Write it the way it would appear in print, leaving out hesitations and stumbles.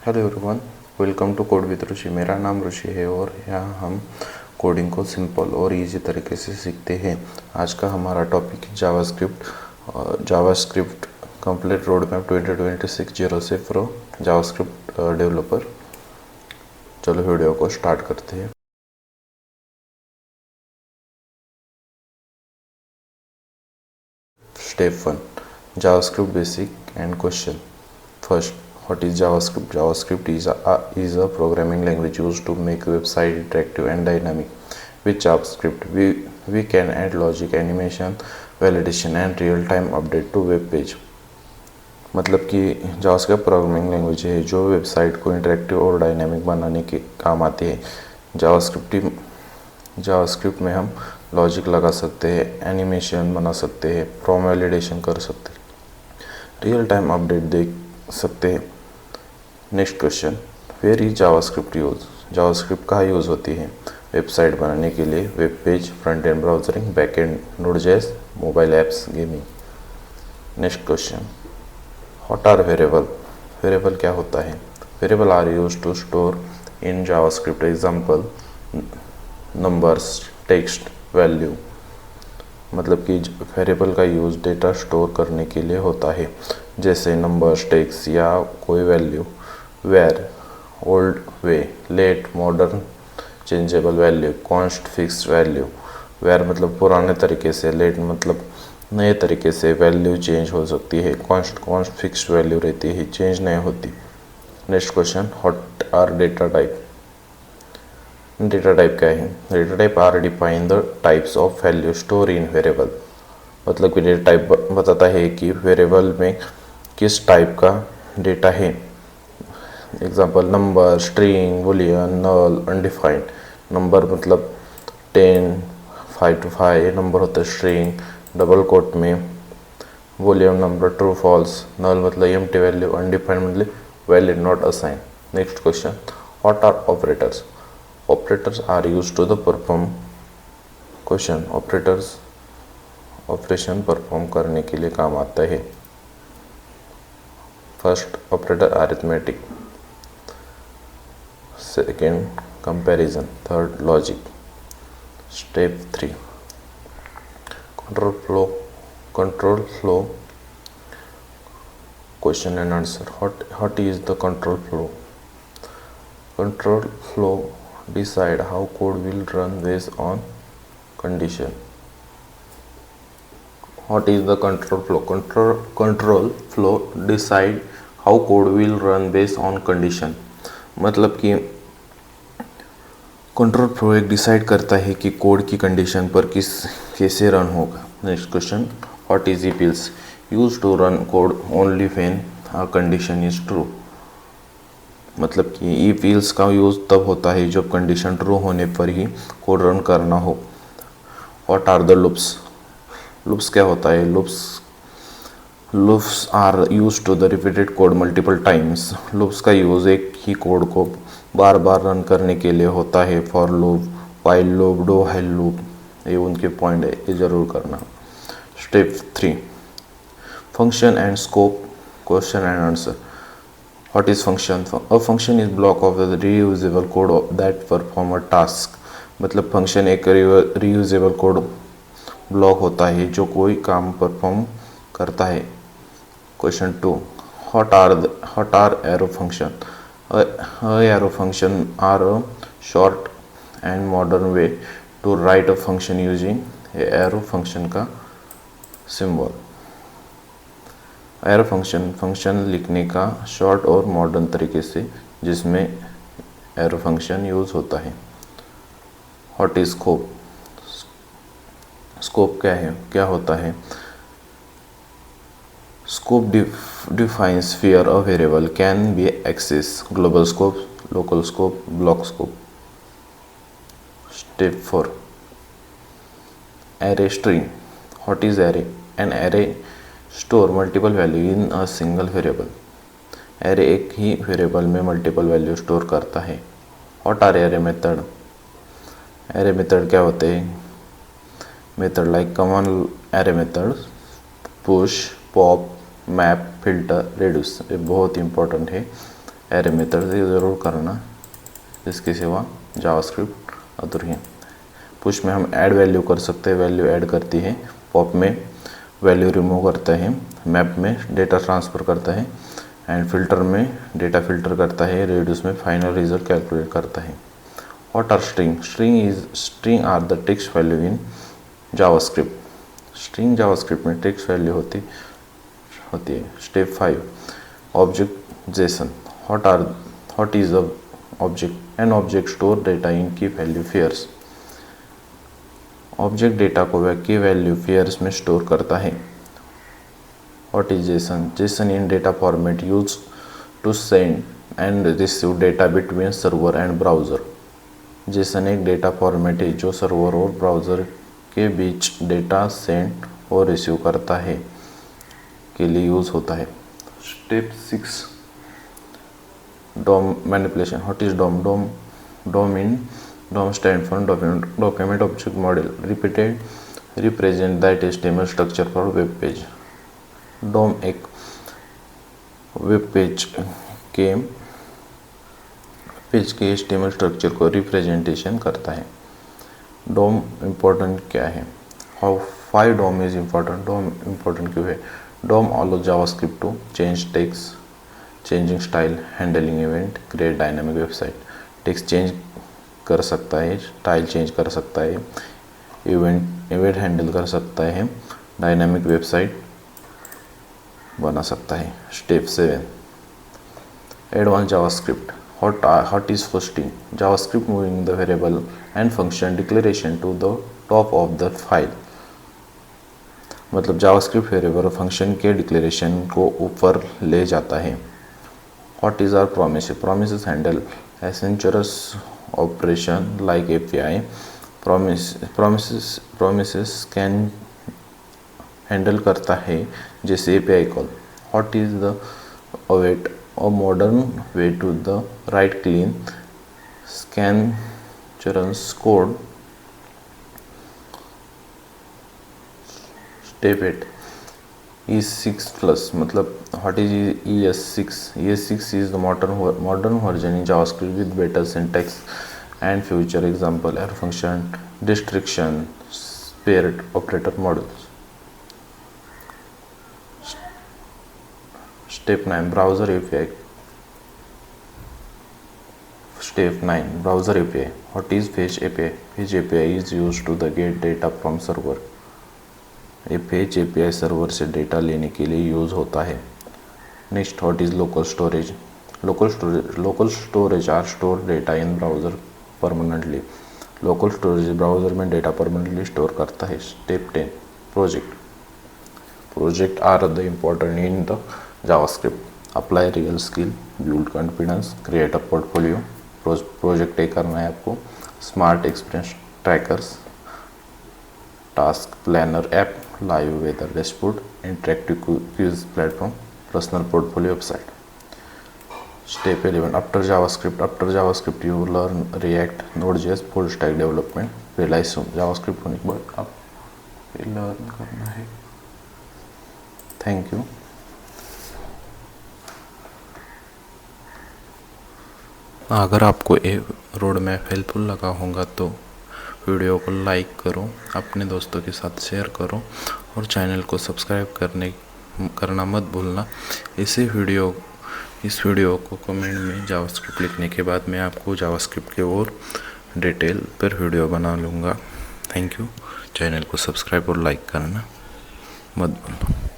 Hello everyone, welcome to code with Rishi. मेरा नाम ऋषि है और यहाँ हम कोडिंग को सिंपल और इजी तरीके से सीखते हैं। आज का हमारा टॉपिक है जावास्क्रिप्ट कंप्लीट रोड मैप 2026 0 से प्रो जावास्क्रिप्ट डेवलपर। चलो वीडियो को स्टार्ट करते हैं। Step 1, JavaScript basic and question. First, what is JavaScript? JavaScript is a programming language used to make website interactive and dynamic. With JavaScript, we can add logic, animation, validation and real-time update to web page. मतलब कि JavaScript programming language है जो website को interactive और dynamic बनाने के काम आती है। जावास्क्रिप्ट में हम लॉजिक लगा सकते हैं, एनिमेशन बना सकते हैं, फ्रॉम वैलिडेशन कर सकते हैं, रियल टाइम अपडेट देख सकते हैं। Next question, where is JavaScript use? JavaScript कहाँ यूज़ होती है? वेबसाइट बनाने के लिए, web page, front end browsering, back end nodejs, mobile apps, gaming. Next question, what are variable? Variable क्या होता है? Variable are use to store in JavaScript. Example, numbers, text, value. मतलब कि वेरिएबल का यूज़ डेटा स्टोर करने के लिए होता है, जैसे नंबर्स, टेक्स्ट या कोई value. Var, old way, let, modern, changeable value, const, fixed value. Var मतलब पुराने तरीके से, लेट मतलब नए तरीके से वैल्यू चेंज हो सकती है, कॉन्स्ट फिक्स्ड वैल्यू रहती है, चेंज नहीं होती। Next question, what are data type? Data type क्या है? Data type are define the types of value store in variable. मतलब कि डेटा टाइप बताता है कि वेरिएबल में किस टाइप का डेटा है। Example, number, string, boolean, null, undefined. Number मतलब 10, 5 to 5 नंबर होता है स्ट्रिंग, डबल कोट में। Boolean number true false, null मतलब एम्प्टी वैल्यू, अनडिफाइंड मतलब valid not assign. Next question, what are operators? Operators are used to the perform question. Operators operation perform करने के लिए काम आता है। First operator arithmetic, second comparison, third logic. Step 3, control flow question and answer. What is the control flow? Control flow decide how code will run based on condition. What is the control flow? Control flow decide how code will run based on condition. मतलब कि control flow एक decide करता है कि code की condition पर कैसे run होगा। Next question, what is if else? Use to run code only when a condition is true. मतलब कि इफ एल्स का यूज़ तब होता है जब कंडीशन ट्रू होने पर ही कोड रन करना हो। What are the loops? Loops क्या होता है? Loops are use to the repeated code multiple times. Loops का यूज़ एक ही कोड को बार बार रन करने के लिए होता है। For loop, while loop, do while loop, ये उनके पॉइंट है, ये ज़रूर करना। Step 3, function and scope question and answer. What is function? A function is block of the reusable code that perform a task. मतलब फंक्शन एक reusable code block होता है जो कोई काम परफॉर्म करता है। Question 2, what are arrow function? Arrow function are a short and modern way to write a function using arrow function का सिंबल। एरो फंक्शन लिखने का शॉर्ट और मॉडर्न तरीके से जिसमें एरो फंक्शन यूज़ होता है। What is scope? स्कोप क्या होता है? Scope defines where a variable can be access. Global scope, local scope, block scope. Step 4, array string. What is array? An array store multiple value in a single variable. Array एक ही variable में multiple value store करता है। What are array method? Array method क्या होते हैं? Method like common array method, push, pop, map, filter, reduce, ये बहुत इंपॉर्टेंट है। एरे मेथड ये ज़रूर करना, इसके सिवा जावास्क्रिप्ट अधूरी है। पुश में हम ऐड वैल्यू कर सकते हैं, वैल्यू ऐड करती है। पॉप में वैल्यू रिमूव करता है। मैप में डेटा ट्रांसफ़र करता है। एंड फिल्टर में डेटा फिल्टर करता है। रेडियस में फाइनल रिजल्ट कैलकुलेट करता है। What are string? String are the text value in JavaScript. String JavaScript में टेक्स्ट वैल्यू होती है। Step 5 object JSON. What is a object? An object store data in key value pairs. Object data को की value pairs में store करता है। What is JSON? JSON in data format use to send and receive data between server and browser. JSON एक data format है जो server और browser के बीच डेटा सेंड और रिसीव करता है के लिए यूज़ होता है। Step 6 DOM manipulation. What is DOM? DOM stand for document object model represent that HTML structure for web page. DOM एक वेब पेज के HTML स्ट्रक्चर को रिप्रेजेंटेशन करता है। DOM इम्पोर्टेंट क्या है? Why DOM is important? DOM important क्यों है? DOM allows JavaScript to change text, changing style, handling event, create dynamic website। Text change कर सकता है, स्टाइल चेंज कर सकता है, इवेंट हैंडल कर सकता है, डायनामिक वेबसाइट बना सकता है। Step 7 advance JavaScript. What is hosting? JavaScript moving the variable and function declaration to the top of the file। मतलब जावास्क्रिप्ट वेरिएबल और फंक्शन के डिक्लेरेशन को ऊपर ले जाता है। What is our promise? Promises handle asynchronous operation like API। promises can handle करता है जैसे API call. What is the await? A modern way to the write clean asynchronous code। Step 8 ES6 plus मतलब what is ES6? ES6 is the modern version in JavaScript with better syntax and future example arrow function destructuring paired operator modules. Step 9 browser API। Step 9 browser API। What is fetch API? Fetch API is used to the get data from server. Fetch API server से data लेने के लिए use होता है। Next what is local storage? Local storage are store data in browser permanently. Local storage browser में data permanently store करता है। Step 10 project are the important in the JavaScript. Apply real skill, build confidence, create a portfolio. Project एक करना है आपको। Smart experience trackers, task planner app, live weather dashboard, interactive quiz platform, personal portfolio website. Step 11 after JavaScript you learn React, Node js, full stack development, realize soon. JavaScript होने के बाद आप learn करना है। Thank you. अगर आपको ये road map helpful लगा होगा तो वीडियो को लाइक करो, अपने दोस्तों के साथ शेयर करो और चैनल को सब्सक्राइब करना मत भूलना। इस वीडियो को कमेंट में जावास्क्रिप्ट लिखने के बाद मैं आपको जावास्क्रिप्ट के और डिटेल पर वीडियो बना लूँगा। Thank you. चैनल को सब्सक्राइब और लाइक करना मत भूलना।